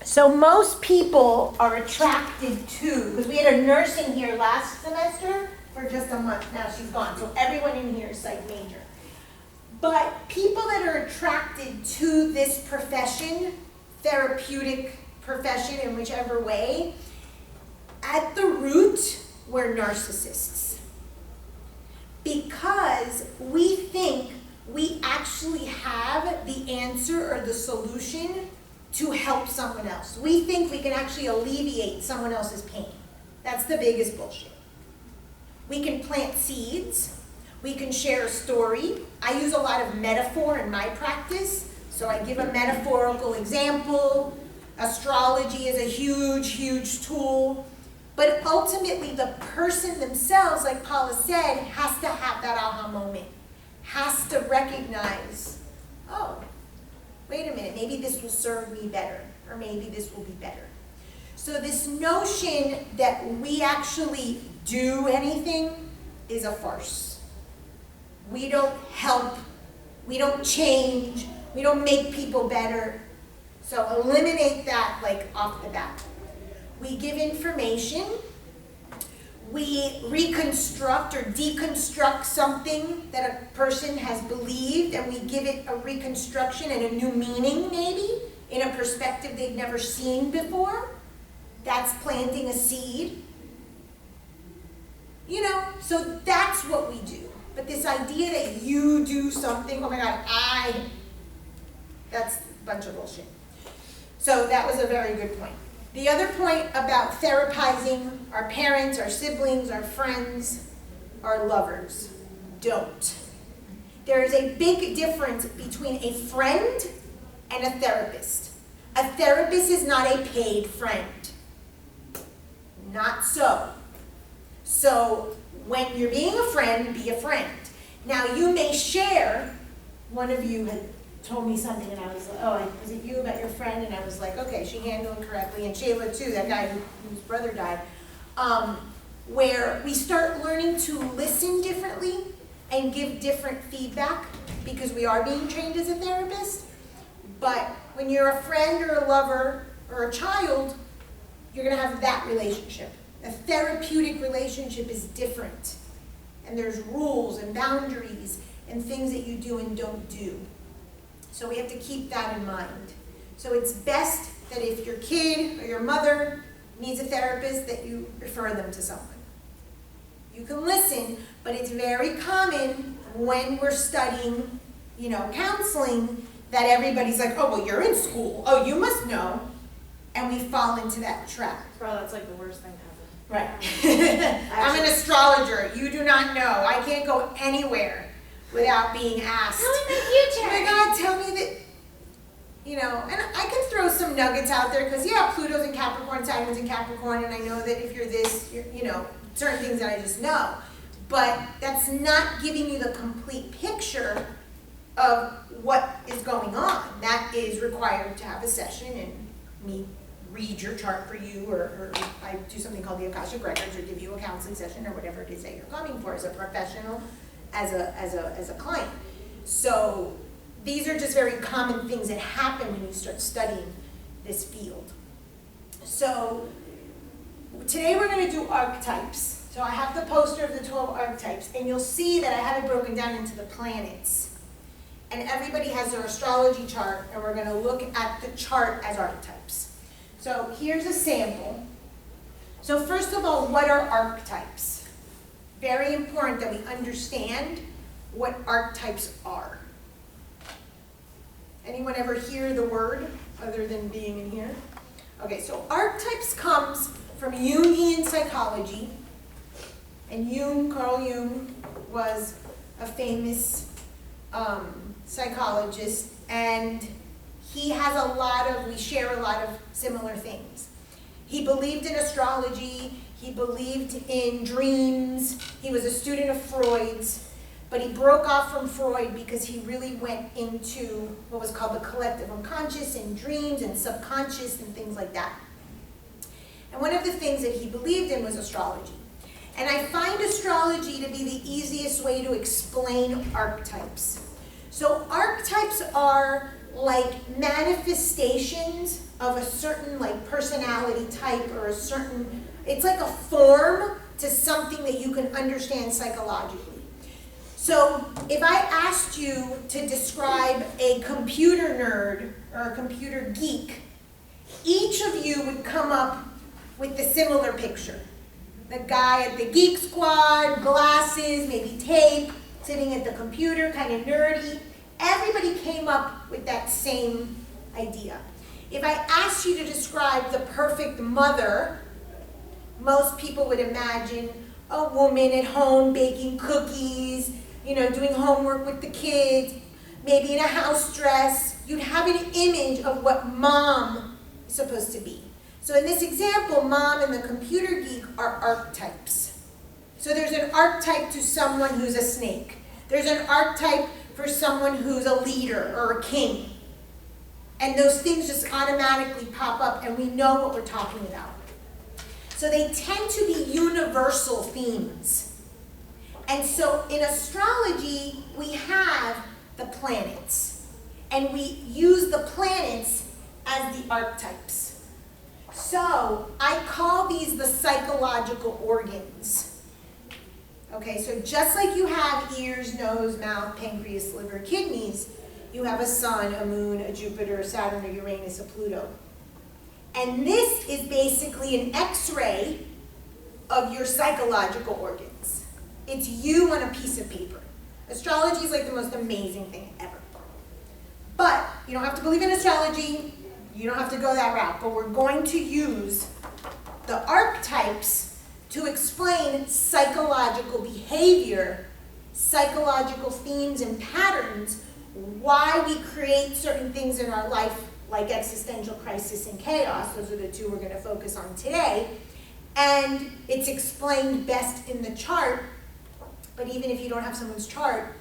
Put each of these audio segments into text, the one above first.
So most people are attracted to, because we had a nurse in here last semester for just a month, now she's gone, so everyone in here is psych major. But people that are attracted to this profession, therapeutic profession in whichever way, at the root, we're narcissists. Because we think we actually have the answer or the solution to help someone else. We think we can actually alleviate someone else's pain. That's the biggest bullshit. We can plant seeds. We can share a story. I use a lot of metaphor in my practice, so I give a metaphorical example. Astrology is a huge, huge tool. But ultimately, the person themselves, like Paula said, has to have that aha moment. Has to recognize, oh, wait a minute, maybe this will serve me better, or maybe this will be better. So this notion that we actually do anything is a farce. We don't help, we don't change, we don't make people better. So eliminate that like off the bat. We give information, we reconstruct or deconstruct something that a person has believed, and we give it a reconstruction and a new meaning maybe, in a perspective they've never seen before. That's planting a seed. You know, so that's what we do. But this idea that you do something, oh my God, that's a bunch of bullshit. So that was a very good point. The other point about therapizing our parents, our siblings, our friends, our lovers, don't. There is a big difference between a friend and a therapist. A therapist is not a paid friend. Not so. So when you're being a friend, be a friend. Now you may share, one of you had told me something and I was like, oh, was it you about your friend? And I was like, okay, she handled it correctly. And Shayla too, that guy whose brother died. Where we start learning to listen differently and give different feedback because we are being trained as a therapist. But when you're a friend or a lover or a child, you're gonna have that relationship. A therapeutic relationship is different. And there's rules and boundaries and things that you do and don't do. So we have to keep that in mind. So it's best that if your kid or your mother needs a therapist, that you refer them to someone. You can listen, but it's very common when we're studying, counseling, that everybody's like, oh, well, you're in school. Oh, you must know. And we fall into that trap. Bro, that's like the worst thing ever. Right. I'm an astrologer. You do not know. I can't go anywhere without being asked. Tell me my future. Oh my God, tell me that, and I can throw some nuggets out there because, yeah, Pluto's in Capricorn, Saturn's in Capricorn, and I know that if you're this, you're, certain things that I just know. But that's not giving you the complete picture of what is going on. That is required to have a session and me read your chart for you, or I do something called the Akashic Records, or give you a counseling session, or whatever it is that you're coming for as a professional, as a client. So these are just very common things that happen when you start studying this field. So today we're going to do archetypes. So I have the poster of the 12 archetypes, and you'll see that I have it broken down into the planets. And everybody has their astrology chart, and we're going to look at the chart as archetypes. So here's a sample. So first of all, what are archetypes? Very important that we understand what archetypes are. Anyone ever hear the word other than being in here? Okay, so archetypes comes from Jungian psychology. And Carl Jung was a famous psychologist, and he has we share a lot of similar things. He believed in astrology, he believed in dreams, he was a student of Freud's, but he broke off from Freud because he really went into what was called the collective unconscious and dreams and subconscious and things like that. And one of the things that he believed in was astrology. And I find astrology to be the easiest way to explain archetypes. So archetypes are like manifestations of a certain like personality type or a certain, it's like a form to something that you can understand psychologically. So if I asked you to describe a computer nerd or a computer geek, each of you would come up with the similar picture. The guy at the Geek Squad, glasses, maybe tape, sitting at the computer, kind of nerdy. Everybody came up with that same idea. If I asked you to describe the perfect mother, most people would imagine a woman at home baking cookies, doing homework with the kids, maybe in a house dress. You'd have an image of what mom is supposed to be. So in this example, mom and the computer geek are archetypes. So there's an archetype to someone who's a snake. There's an archetype for someone who's a leader or a king. And those things just automatically pop up and we know what we're talking about. So they tend to be universal themes. And so in astrology, we have the planets. And we use the planets as the archetypes. So I call these the psychological organs. Okay, so just like you have ears, nose, mouth, pancreas, liver, kidneys, you have a sun, a moon, a Jupiter, a Saturn, a Uranus, a Pluto. And this is basically an X-ray of your psychological organs. It's you on a piece of paper. Astrology is like the most amazing thing ever. But you don't have to believe in astrology. You don't have to go that route. But we're going to use the archetypes to explain psychological behavior, psychological themes and patterns, why we create certain things in our life, like existential crisis and chaos. Those are the two we're going to focus on today. And it's explained best in the chart. But even if you don't have someone's chart,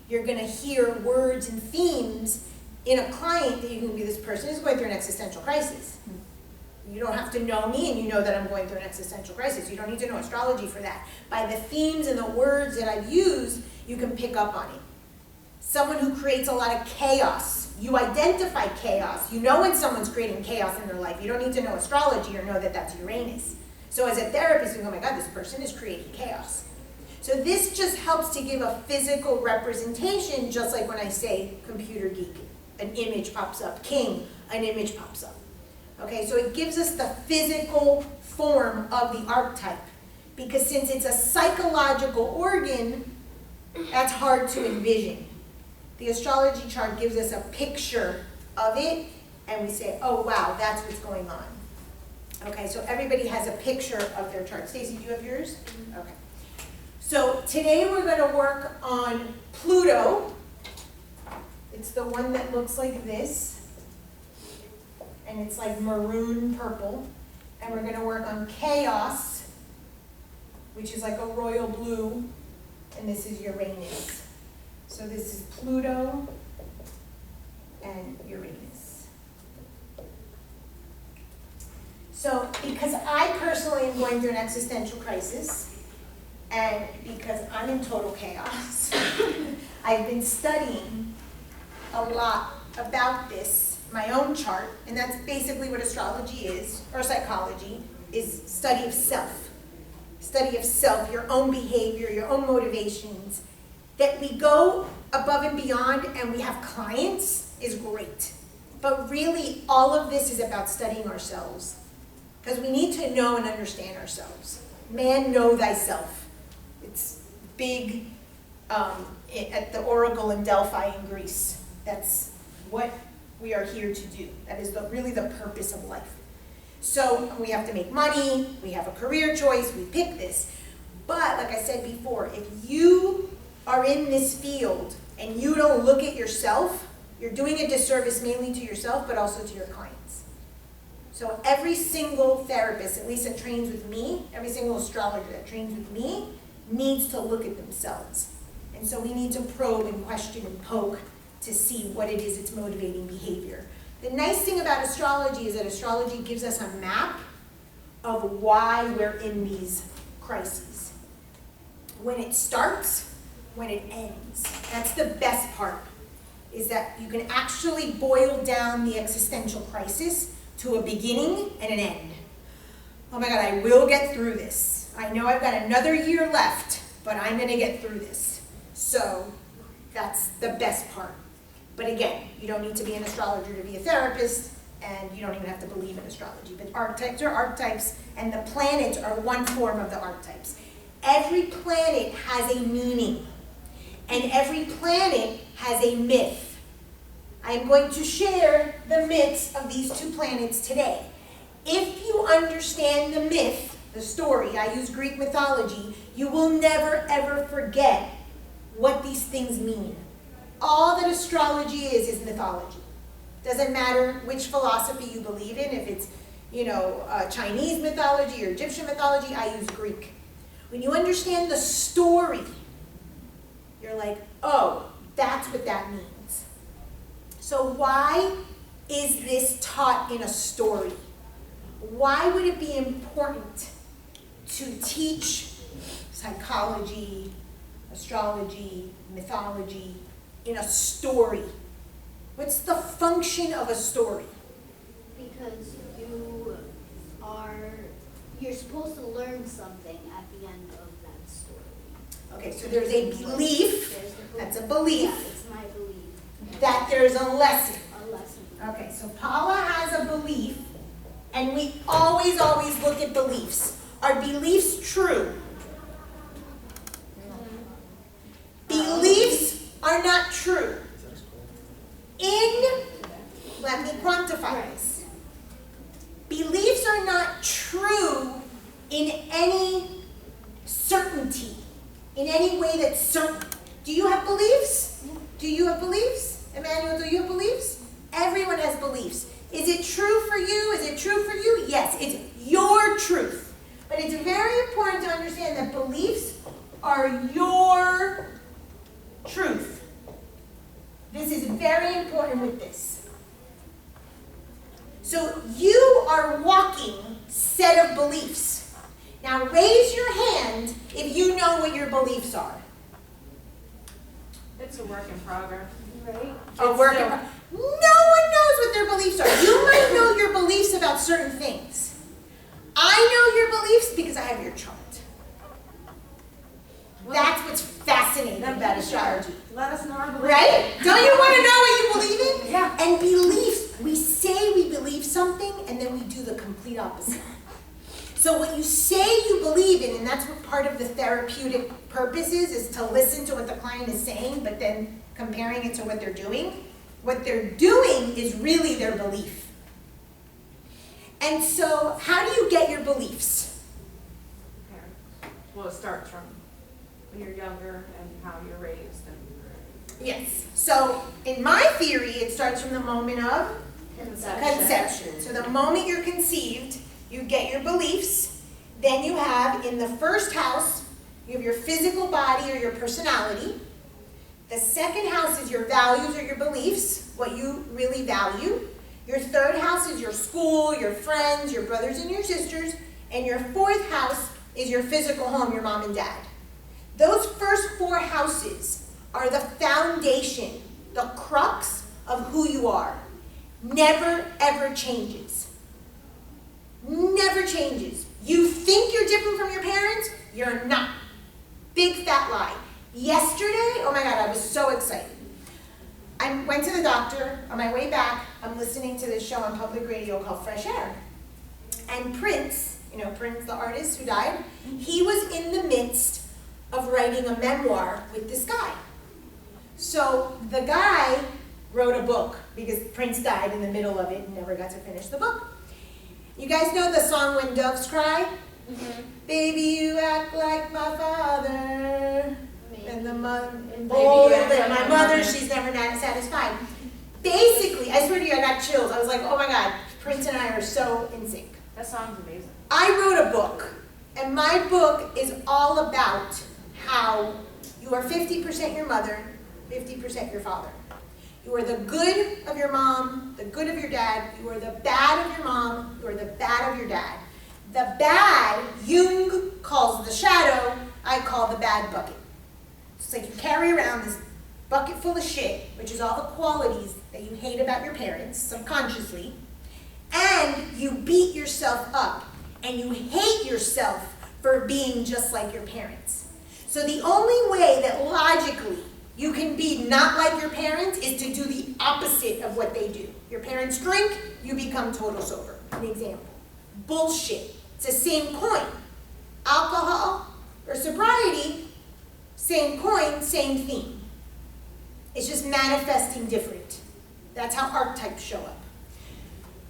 you're going to hear words and themes in a client that you can be, this person is going through an existential crisis. You don't have to know me and you know that I'm going through an existential crisis. You don't need to know astrology for that. By the themes and the words that I've used, you can pick up on it. Someone who creates a lot of chaos, you identify chaos. You know when someone's creating chaos in their life. You don't need to know astrology or know that that's Uranus. So as a therapist, you go, oh my God, this person is creating chaos. So this just helps to give a physical representation, just like when I say computer geek, an image pops up, king, an image pops up. Okay, so it gives us the physical form of the archetype, because since it's a psychological organ, that's hard to envision. The astrology chart gives us a picture of it, and we say, oh wow, that's what's going on. Okay, so everybody has a picture of their chart. Stacey, do you have yours? Okay. So today we're going to work on Pluto. It's the one that looks like this, and it's like maroon purple. And we're going to work on chaos, which is like a royal blue, and this is Uranus. So this is Pluto and Uranus. So because I personally am going through an existential crisis, and because I'm in total chaos, I've been studying a lot about this, my own chart, and that's basically what astrology is, or psychology, is study of self. Study of self, your own behavior, your own motivations. That we go above and beyond and we have clients is great. But really, all of this is about studying ourselves. Because we need to know and understand ourselves. Man, know thyself. It's big at the Oracle in Delphi in Greece. That's what we are here to do. That is really the purpose of life. So we have to make money, we have a career choice, we pick this. But like I said before, if you are in this field and you don't look at yourself, you're doing a disservice mainly to yourself, but also to your clients. So every single therapist, at least that trains with me, every single astrologer that trains with me, needs to look at themselves. And so we need to probe and question and poke to see what it is that's motivating behavior. The nice thing about astrology is that astrology gives us a map of why we're in these crises. When it starts, when it ends. That's the best part. is that you can actually boil down the existential crisis to a beginning and an end. Oh my God, I will get through this. I know I've got another year left, but I'm gonna get through this. So that's the best part. But again, you don't need to be an astrologer to be a therapist, and you don't even have to believe in astrology. But archetypes are archetypes, and the planets are one form of the archetypes. Every planet has a meaning, and every planet has a myth. I'm going to share the myths of these two planets today. If you understand the myth, the story, I use Greek mythology, you will never ever forget what these things mean. All that astrology is mythology. Doesn't matter which philosophy you believe in, if it's, Chinese mythology or Egyptian mythology, I use Greek. When you understand the story, you're like, oh, that's what that means. So why is this taught in a story? Why would it be important to teach psychology, astrology, mythology in a story? What's the function of a story? Because you're supposed to learn something at the end of that story. Okay, so there's a belief, that's a belief, Yeah, it's my belief. that there's a lesson. A lesson. Okay, so Paula has a belief, and we always look at beliefs. Are beliefs true? Beliefs are not true. Let me quantify this. Beliefs are not true in any certainty, in any way that's certain. Do you have beliefs? Do you have beliefs? Emmanuel, do you have beliefs? Everyone has beliefs. Is it true for you? Is it true for you? Yes, it's your truth. But it's very important to understand that beliefs are your truth. This is very important with this. So you are walking set of beliefs. Now raise your hand if you know what your beliefs are. It's a work in progress. Right? A work in progress. No one knows what their beliefs are. You might know your beliefs about certain things. I know your beliefs because I have your chart. That's what's fascinating about astrology. Let us know our beliefs. Right? Don't you want to know what you believe in? Yeah. And beliefs, we say we believe something and then we do the complete opposite. So what you say you believe in, and that's what part of the therapeutic purpose is to listen to what the client is saying, but then comparing it to what they're doing. What they're doing is really their belief. And so how do you get your beliefs? Well, it starts from when you're younger and how you're raised. Yes. So in my theory, it starts from the moment of conception. So the moment you're conceived, you get your beliefs. Then you have, in the first house, you have your physical body or your personality. The second house is your values or your beliefs, what you really value. Your third house is your school, your friends, your brothers and your sisters. And your fourth house is your physical home, your mom and dad. Those first four houses are the foundation, the crux of who you are. Never, ever changes. Never changes. You think you're different from your parents? You're not. Big fat lie. Yesterday, oh my God, I was so excited. I went to the doctor. On my way back, I'm listening to this show on public radio called Fresh Air. And Prince, Prince, the artist who died, he was in the midst of writing a memoir with this guy. So the guy wrote a book because Prince died in the middle of it and never got to finish the book. You guys know the song When Doves Cry? Mm-hmm. Baby, you act like my father. And the mother, my mother, she's never not satisfied. Basically, I swear to you, I got chills. I was like, oh my God, Prince and I are so in sync. That song's amazing. I wrote a book, and my book is all about how you are 50% your mother, 50% your father. You are the good of your mom, the good of your dad. You are the bad of your mom, you are the bad of your dad. The bad, Jung calls the shadow, I call the bad bucket. It's like you carry around this bucket full of shit, which is all the qualities that you hate about your parents subconsciously, and you beat yourself up and you hate yourself for being just like your parents. So the only way that logically you can be not like your parents is to do the opposite of what they do. Your parents drink, you become total sober. An example. Bullshit. It's the same coin. Alcohol or sobriety, same coin, same theme. It's just manifesting different. That's how archetypes show up.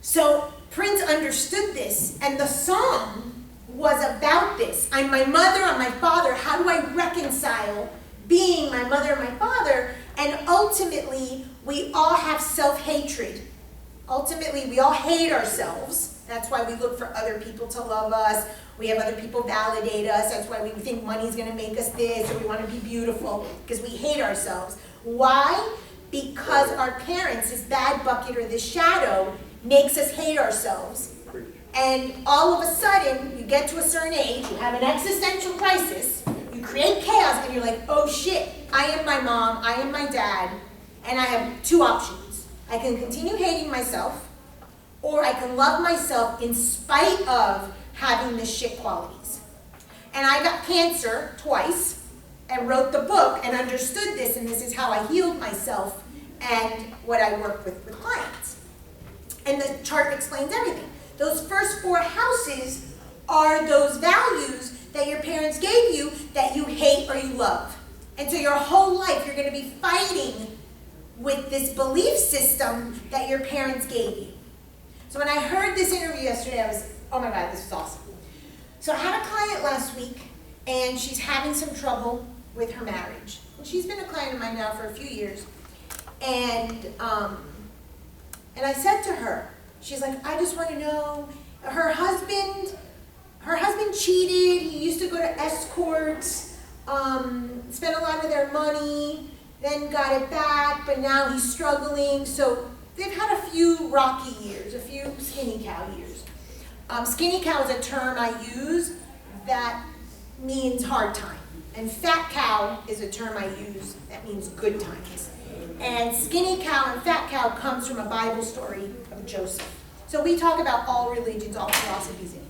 So Prince understood this, and the song was about this. I'm my mother, I'm my father. How do I reconcile being my mother and my father? And ultimately, we all have self-hatred. Ultimately, we all hate ourselves. That's why we look for other people to love us. We have other people validate us. That's why we think money's going to make us this, or we want to be beautiful, because we hate ourselves. Why? Because our parents, this bad bucket or this shadow, makes us hate ourselves. And all of a sudden, you get to a certain age, you have an existential crisis, you create chaos, and you're like, oh shit, I am my mom, I am my dad, and I have two options. I can continue hating myself, or I can love myself in spite of having the shit qualities. And I got cancer twice, and wrote the book, and understood this, and this is how I healed myself, and what I work with clients. And the chart explains everything. Those first 4 houses are those values that your parents gave you that you hate or you love. And so your whole life you're going to be fighting with this belief system that your parents gave you. So when I heard this interview yesterday, I was, oh my God, this is awesome. So I had a client last week, and she's having some trouble with her marriage. And she's been a client of mine now for a few years. And I said to her, she's like, I just want to know, her husband cheated, he used to go to escorts, spent a lot of their money, then got it back, but now he's struggling. So they've had a few rocky years, a few skinny cow years. Skinny cow is a term I use that means hard time. And fat cow is a term I use that means good times. And skinny cow and fat cow comes from a Bible story of Joseph. So we talk about all religions, all philosophies in here.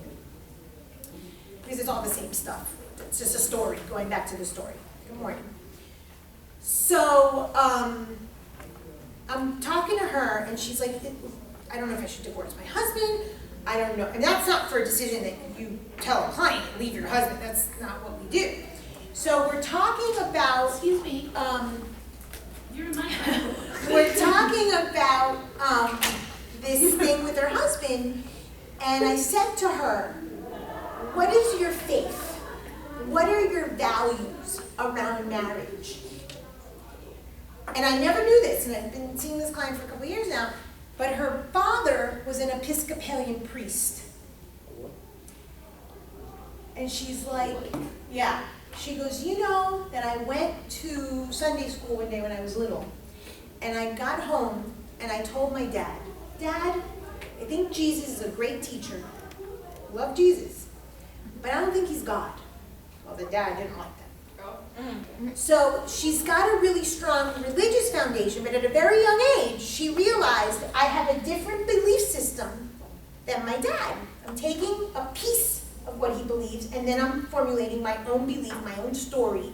Because it's all the same stuff. It's just a story, going back to the story. Good morning. So I'm talking to her, and she's like, I don't know if I should divorce my husband. I don't know. And that's not for a decision that you tell a client, leave your husband. That's not what we do. So we're talking about... Excuse me. You're in my We're talking about this thing with her husband, and I said to her, what is your faith? What are your values around marriage? And I never knew this, and I've been seeing this client for a couple of years now, but her father was an Episcopalian priest. And she's like, yeah. She goes, you know that I went to Sunday school one day when I was little, and I got home and I told my dad, Dad, I think Jesus is a great teacher. Love Jesus, but I don't think he's God. Well, the dad didn't like that. So she's got a really strong religious foundation, but at a very young age, she realized I have a different belief system than my dad. I'm taking a piece of what he believes, and then I'm formulating my own belief, my own story,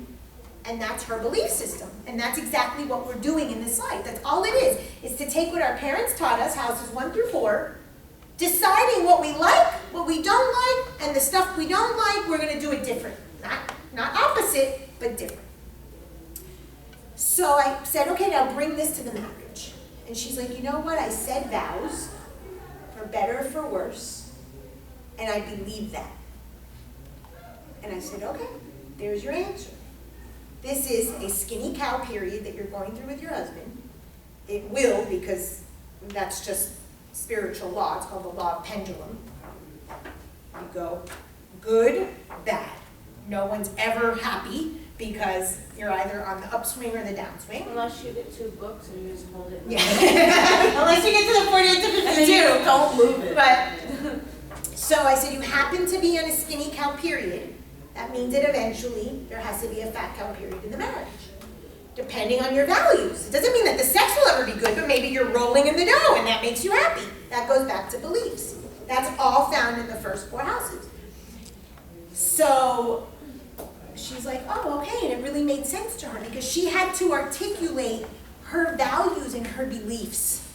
and that's her belief system. And that's exactly what we're doing in this life. That's all it is to take what our parents taught us, houses 1 through 4, deciding what we like, what we don't like, and the stuff we don't like, we're going to do it different. Not opposite, but different. So I said, okay, now bring this to the marriage. And she's like, you know what? I said vows, for better or for worse, and I believe that. And I said, okay, there's your answer. This is a skinny cow period that you're going through with your husband. It will, because that's just spiritual law. It's called the law of pendulum. You go good, bad. No one's ever happy because you're either on the upswing or the downswing. Unless you get 2 books and you just hold it. Yeah. Unless you get to the 48 to 52. Don't move it. But, so I said, you happen to be on a skinny cow period. That means that eventually there has to be a fat cow period in the marriage. depending on your values. It doesn't mean that the sex will ever be good, but maybe you're rolling in the dough and that makes you happy. That goes back to beliefs. That's all found in the first 4 houses. So she's like, oh, okay, and it really made sense to her because she had to articulate her values and her beliefs.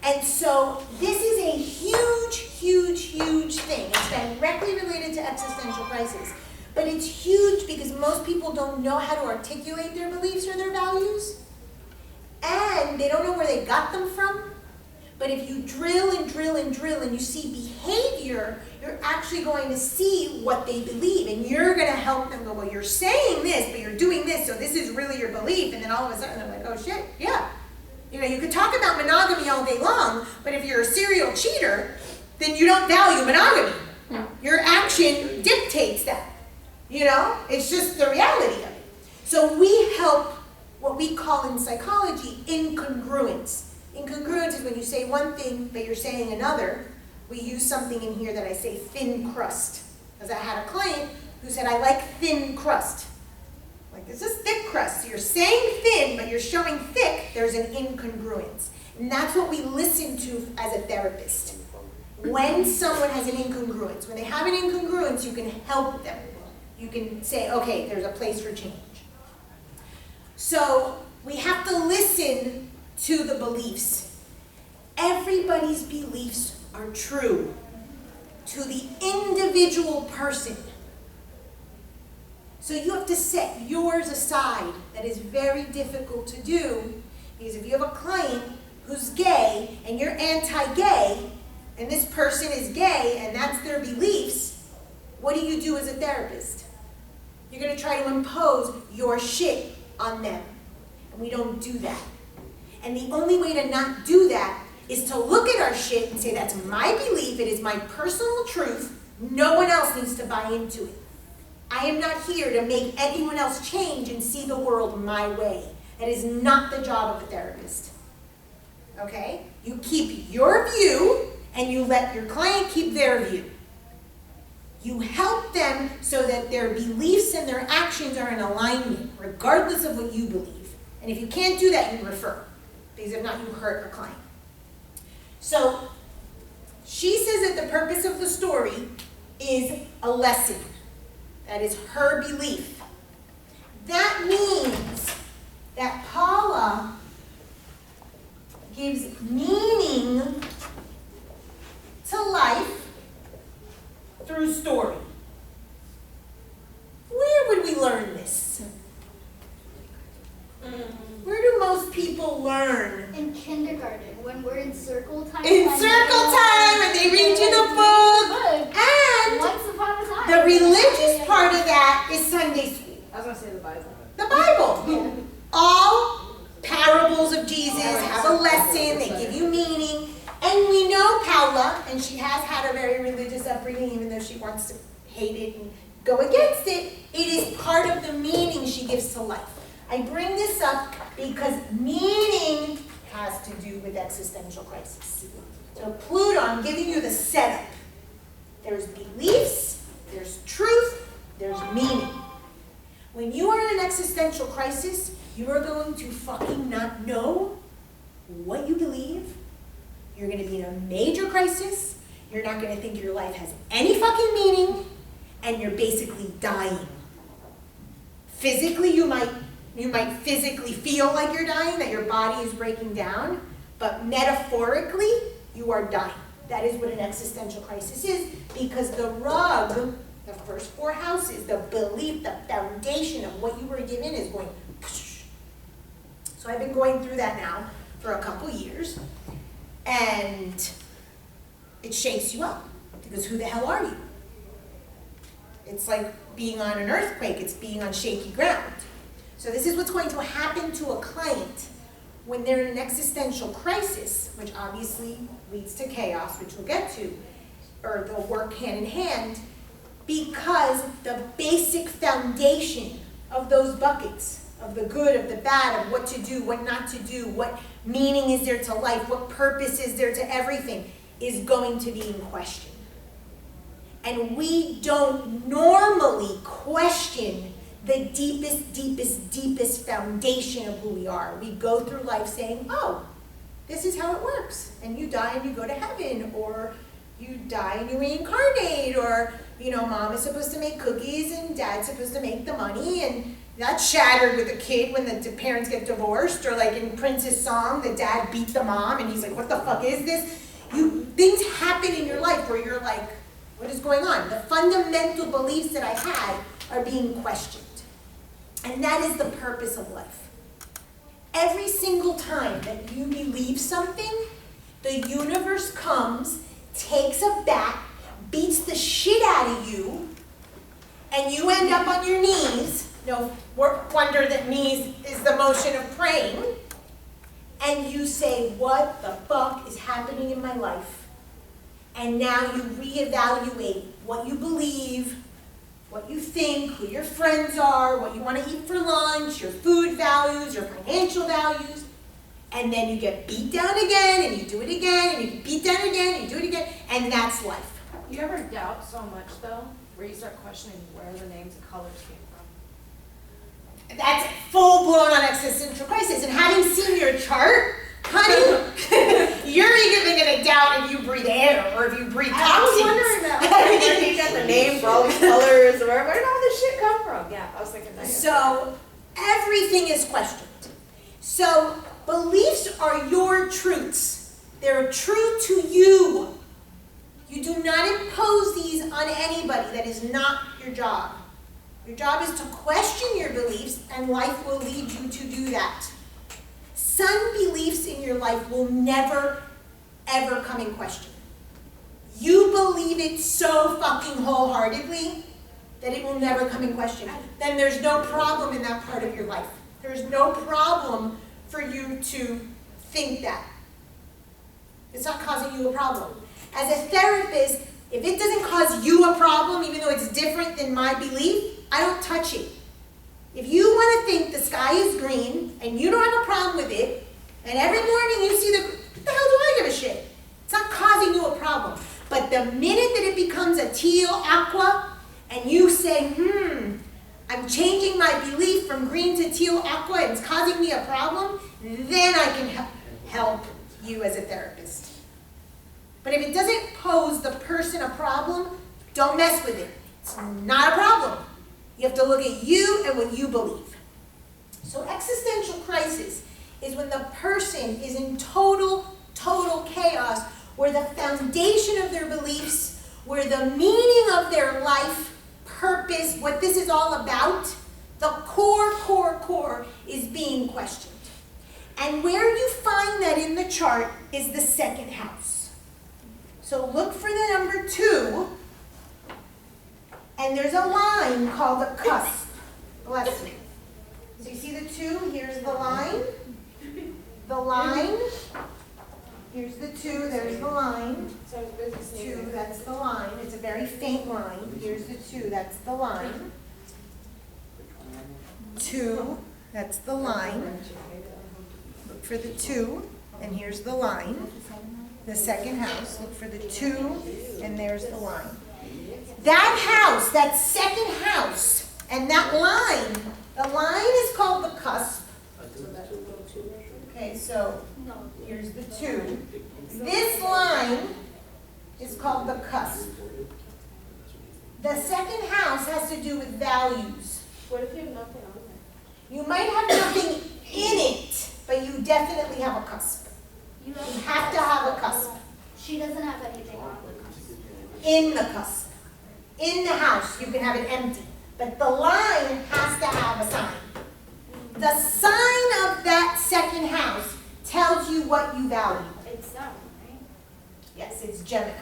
And so this is a huge, huge, huge thing. It's directly related to existential crisis. But it's huge because most people don't know how to articulate their beliefs or their values. And they don't know where they got them from. But if you drill and drill and drill and you see behavior, you're actually going to see what they believe. And you're going to help them go, well, you're saying this, but you're doing this, so this is really your belief. And then all of a sudden they're like, oh shit, yeah. You know, you could talk about monogamy all day long, but if you're a serial cheater, then you don't value monogamy. Your action dictates that. You know, it's just the reality of it. So we help what we call in psychology incongruence. Incongruence is when you say one thing, but you're saying another. We use something in here that I say thin crust. Because I had a client who said, I like thin crust. Like, this is thick crust. So you're saying thin, but you're showing thick. There's an incongruence. And that's what we listen to as a therapist. When someone has an incongruence, when they have an incongruence, you can help them. You can say, okay, there's a place for change. So we have to listen to the beliefs. Everybody's beliefs are true to the individual person. So you have to set yours aside. That is very difficult to do because if you have a client who's gay and you're anti-gay and this person is gay and that's their beliefs, what do you do as a therapist? You're going to try to impose your shit on them. And we don't do that. And the only way to not do that is to look at our shit and say, that's my belief, it is my personal truth, no one else needs to buy into it. I am not here to make anyone else change and see the world my way. That is not the job of a therapist. Okay? You keep your view and you let your client keep their view. You help them so that their beliefs and their actions are in alignment, regardless of what you believe. And if you can't do that, you refer. Because if not, you hurt your client. So, she says that the purpose of the story is a lesson. That is her belief. That means that Paula gives meaning to life through story. Where would we learn this? Where do most people learn? In kindergarten, when we're in circle time. In circle time, and they read you the book. And Once upon a time. the religious part of that is Sunday school. I was going to say the Bible. The Bible. All parables of Jesus have a lesson, they give you meaning. And we know Paula, and she has had a very religious upbringing, even though she wants to hate it and go against it, it is part of the meaning she gives to life. I bring this up because meaning has to do with existential crisis. So Pluto, I'm giving you the setup. There's beliefs, there's truth, there's meaning. When you are in an existential crisis, you are going to fucking not know what you believe. You're going to be in a major crisis. You're not going to think your life has any fucking meaning, and you're basically dying. Physically, you might physically feel like you're dying, that your body is breaking down, but metaphorically, you are dying. That is what an existential crisis is, because the rug, the first 4 houses, the belief, the foundation of what you were given is going psh. So I've been going through that now for a couple years, and it shakes you up, because who the hell are you? It's like being on an earthquake, it's being on shaky ground. So this is what's going to happen to a client when they're in an existential crisis, which obviously leads to chaos, which we'll get to, or they'll work hand in hand, because the basic foundation of those buckets, of the good, of the bad, of what to do, what not to do, what meaning is there to life, what purpose is there to everything, is going to be in question. And we don't normally question the deepest, deepest, deepest foundation of who we are. We go through life saying, oh, this is how it works. And you die and you go to heaven, or you die and you reincarnate, or, you know, mom is supposed to make cookies and dad's supposed to make the money, and that's shattered with a kid when the parents get divorced, or like in Prince's song, the dad beat the mom and he's like, what the fuck is this? Things happen in your life where you're like, what is going on? The fundamental beliefs that I had are being questioned. And that is the purpose of life. Every single time that you believe something, the universe comes, takes a bat, beats the shit out of you, and you end up on your knees. No wonder that knees is the motion of praying. And you say, what the fuck is happening in my life? And now you reevaluate what you believe, what you think, who your friends are, what you want to eat for lunch, your food values, your financial values. And then you get beat down again, and you do it again, and you get beat down again, and you do it again, and that's life. You ever doubt so much, though, where you start questioning where the names and colors came from? That's full-blown on existential crisis. And having seen your chart, honey, you're even going to doubt if you breathe air or if you breathe toxins. I was wondering that. Where you got the name for all these colors, or where did all this shit come from? Yeah, I was thinking that. So everything is questioned. So beliefs are your truths. They're true to you. You do not impose these on anybody. That is not your job. Your job is to question your beliefs, and life will lead you to do that. Some beliefs in your life will never, ever come in question. You believe it so fucking wholeheartedly that it will never come in question. Then there's no problem in that part of your life. There's no problem for you to think that. It's not causing you a problem. As a therapist, if it doesn't cause you a problem, even though it's different than my belief, I don't touch it. If you want to think the sky is green and you don't have a problem with it, and every morning you see what the hell do I give a shit? It's not causing you a problem. But the minute that it becomes a teal aqua, and you say, I'm changing my belief from green to teal aqua and it's causing me a problem, then I can help you as a therapist. But if it doesn't pose the person a problem, don't mess with it. It's not a problem. You have to look at you and what you believe. So existential crisis is when the person is in total chaos, where the foundation of their beliefs, where the meaning of their life, purpose, what this is all about, the core is being questioned. And where you find that in the chart is the second house. So look for the number 2, and there's a line called a cusp. Bless you. So you see the 2, here's the line. The line, here's the 2, there's the line. 2, that's the line. It's a very faint line. Here's the 2, that's the line. 2, that's the line. Look for the 2, and here's the line. The second house, look for the 2, and there's the line. That house, that second house, and that line, the line is called the cusp. Okay, so here's the 2. This line is called the cusp. The second house has to do with values. What if you have nothing on there? You might have nothing in it, but you definitely have a cusp. You have to have a cusp. She doesn't have anything on the cusp. In the cusp. In the house, you can have it empty. But the line has to have a sign. The sign of that second house tells you what you value. It's Sun, right? Yes, it's Gemini.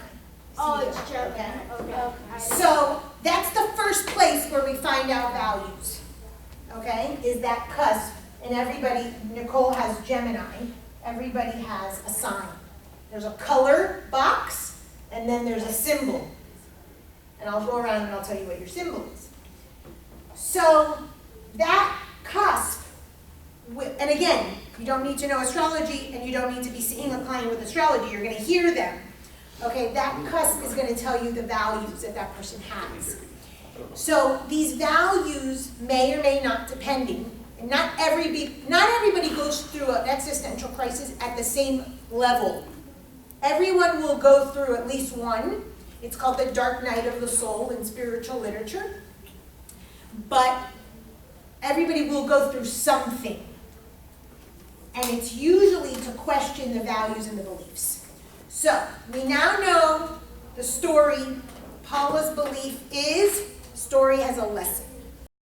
Oh, it's See, Gemini. Okay. So that's the first place where we find out values. Okay, is that cusp. And everybody, Nicole has Gemini. Everybody has a sign. There's a color box, and then there's a symbol. And I'll go around and I'll tell you what your symbol is. So that cusp, and again, you don't need to know astrology, and you don't need to be seeing a client with astrology. You're going to hear them. Okay, that cusp is going to tell you the values that that person has. So these values may or may not, depending, and not everybody goes through an existential crisis at the same level. Everyone will go through at least one. It's called the dark night of the soul in spiritual literature. But everybody will go through something. And it's usually to question the values and the beliefs. So, we now know the story. Paula's belief is, story has a lesson.